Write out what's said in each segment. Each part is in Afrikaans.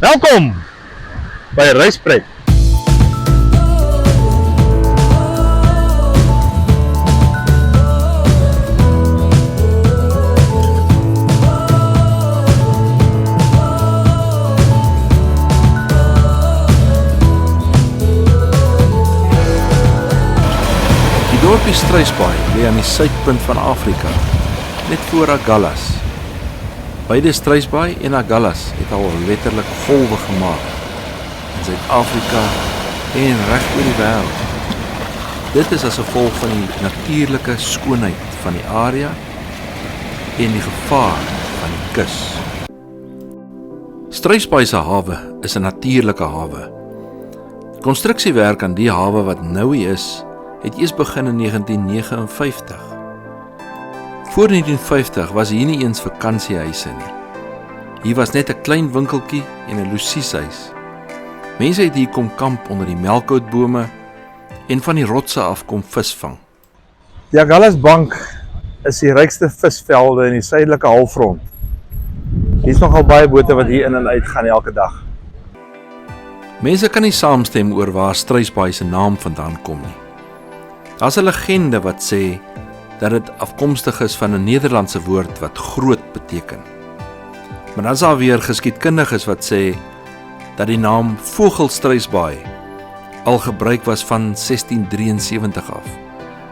Welkom by Reispret. Die dorpie Struisbaai lê aan die suidpunt van Afrika, net voor Agulhas. Beide Struisbaai en Agulhas het al letterlik golwe gemaak in Suid-Afrika en reg oor die wêreld. Dit is as gevolg van die natuurlike skoonheid van die area en die gevaar van die kus. Struisbaai se hawe is 'n natuurlike hawe. Konstruksiewerk aan die hawe wat nou hier is, het eers begin in 1959. Voor 1950 was hier nie eens vakansiehuise nie. Hier was net 'n klein winkeltjie en 'n losieshuis. Mense het hier kom kamp onder die melkhoutbome en van die rotse af kom visvang. Die Agulhas Bank is die rykste visvelde in die suidelike halfrond. Hier is nogal baie bote wat hier in en uit gaan elke dag. Mense kan nie saamstem oor waar Struisbaai se naam vandaan kom nie. Daar's 'n legende wat sê dat dit afkomstig is van 'n Nederlandse woord wat groot beteken. Maar dan is daar weer geskiedkundiges wat sê dat die naam Vogelstruisbaai al gebruik was van 1673 af.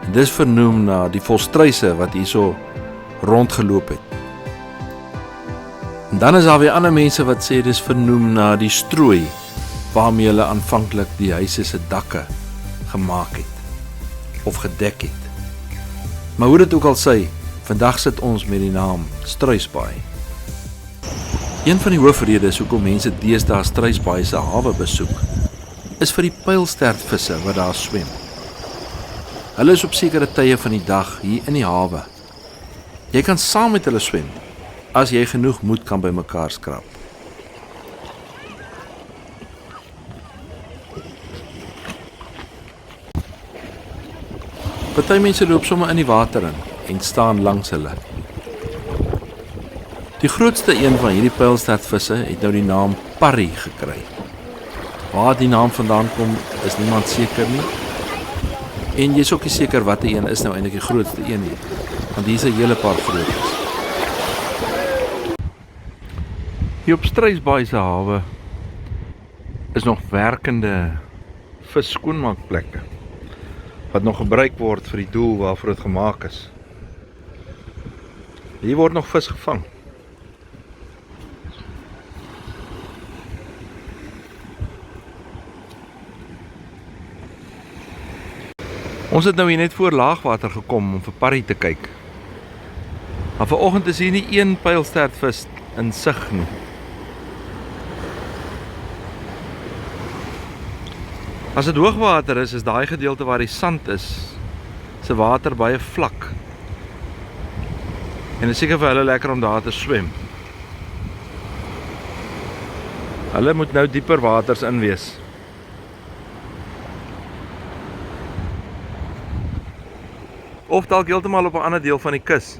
En dis vernoem na die volstruise wat hierso rondgeloop het. En dan is daar weer ander mense wat sê dis vernoem na die strooi waarmee hulle aanvanklik die huise se dakke gemaak het of gedek het. Maar hoe dit ook al sê, vandag sit ons met die naam Struisbaai. Een van die hoofredes hoekom mense deesdae Struisbaai se hawe besoek, is vir die pylstertvisse wat daar swem. Hulle is op sekere tye van die dag hier in die hawe. Jy kan saam met hulle swem, as jy genoeg moed kan bymekaar skrap. Party mense loop sommer in die water in en staan langs hulle. Die grootste een van hierdie pylstertvisse het nou die naam Parry gekry. Waar die naam vandaan kom, is niemand seker nie. En jy is ook nie seker watter een is nou eintlik die grootste een nie, want hier is 'n hele paar grootes. Hier op Struisbaai se hawe is nog werkende visskoonmaakplekke wat nog gebruik word vir die doel waarvoor dit gemaak is. Hier word nog vis gevang. Ons het nou hier net voor laagwater gekom om vir Parry te kyk. Maar vanoggend is hier nie een pylstertvis in sig nie. As dit hoogwater is daai gedeelte waar die sand is, se water baie vlak. En dit is seker vir hulle lekker om daar te swem. Hulle moet nou dieper waters in wees. Of dalk heeltemal op 'n ander deel van die kus.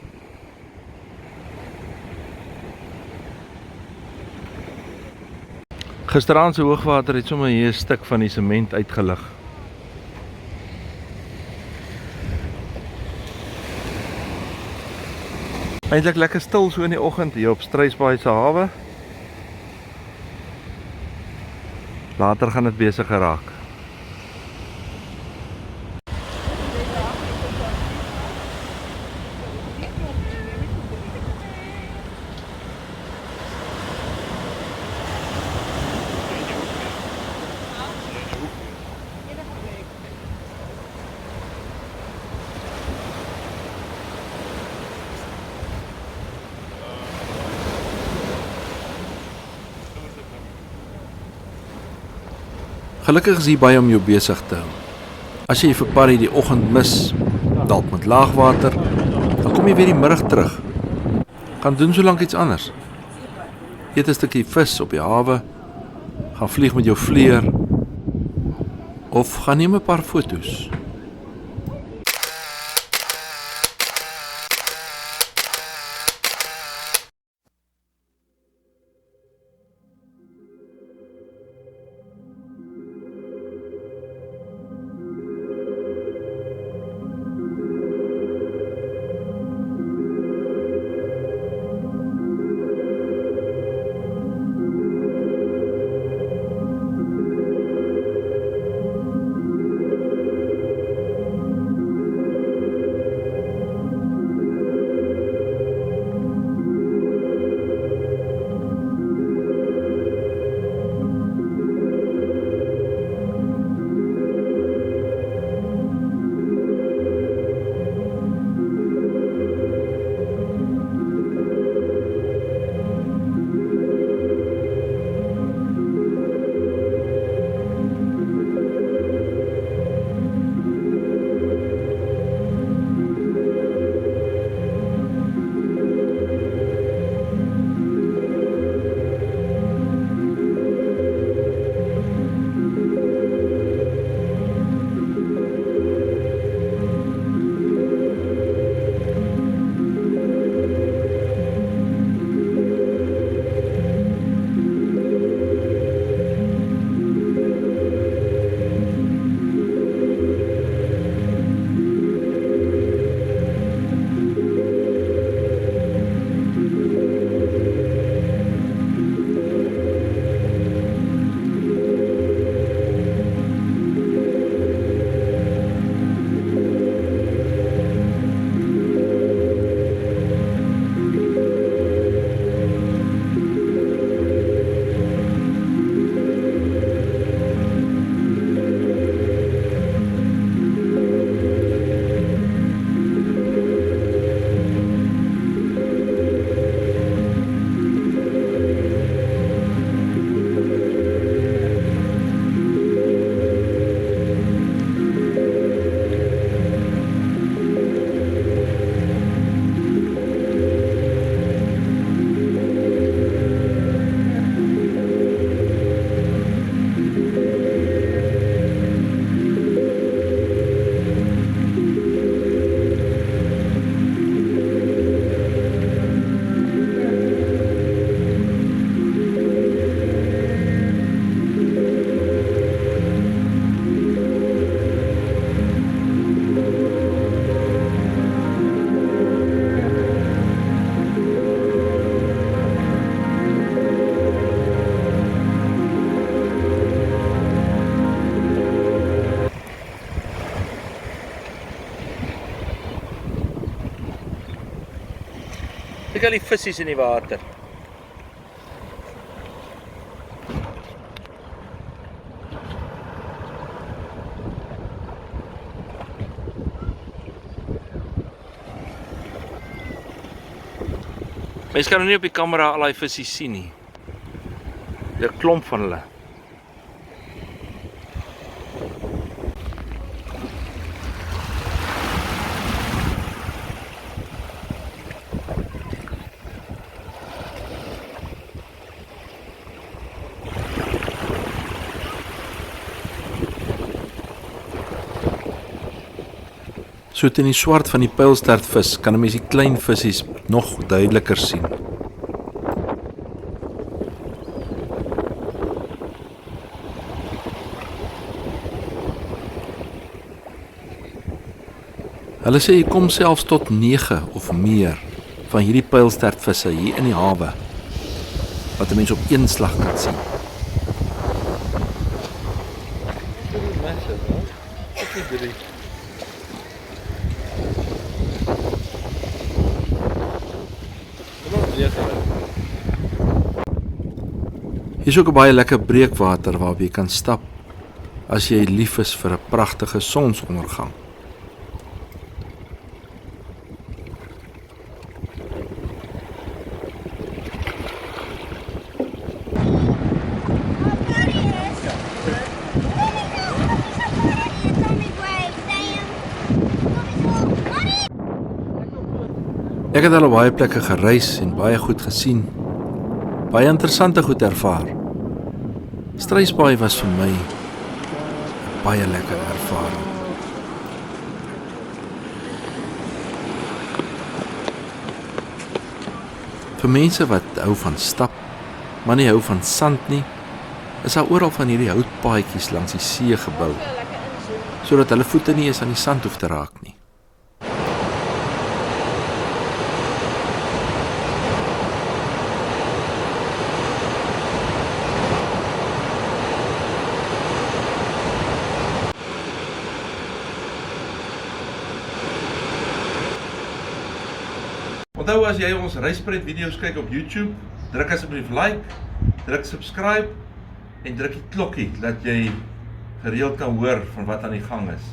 Gisteraand se hoogwater het sommer hier 'n stuk van die sement uitgelig. Eintlik lekker stil so in die oggend hier op Struisbaai se hawe. Later gaan dit besigger raak. Gelukkig is hier baie om jou besig te hou. As jy vir Parry die oggend mis, dalk met laagwater, dan kom jy weer die middag terug. Gaan doen so lank iets anders. Eet 'n stukkie vis op die hawe, gaan vlieg met jou vlieër of gaan neem 'n paar foto's. Kyk al die vissies in die water. Mens kan nou nie op die kamera al die vissies sien nie. Daar 'n klomp van hulle. So teen die swart van die pylstertvis kan 'n mens die klein vissies nog duideliker sien. Hulle sê hier kom selfs tot 9 of meer van hierdie pylstertvisse hier in die hawe wat 'n mens op een slag kan sien. Hier is ook 'n baie lekker breekwater waarop jy kan stap as jy lief is vir 'n pragtige sonsondergang. Ek het al op baie plekke gereis en baie goed gesien. Baie interessante goed ervaar. Struisbaai was vir my 'n baie lekker ervaring. Vir mense wat hou van stap, maar nie hou van sand nie, is daar oral van hierdie houtpaadjies langs die see gebou, sodat hulle voete nie eens aan die sand hoef te raak nie. Onthou as jy ons reispret video's kyk op YouTube, druk asseblief like, druk subscribe en druk die klokkie dat jy gereeld kan hoor van wat aan die gang is.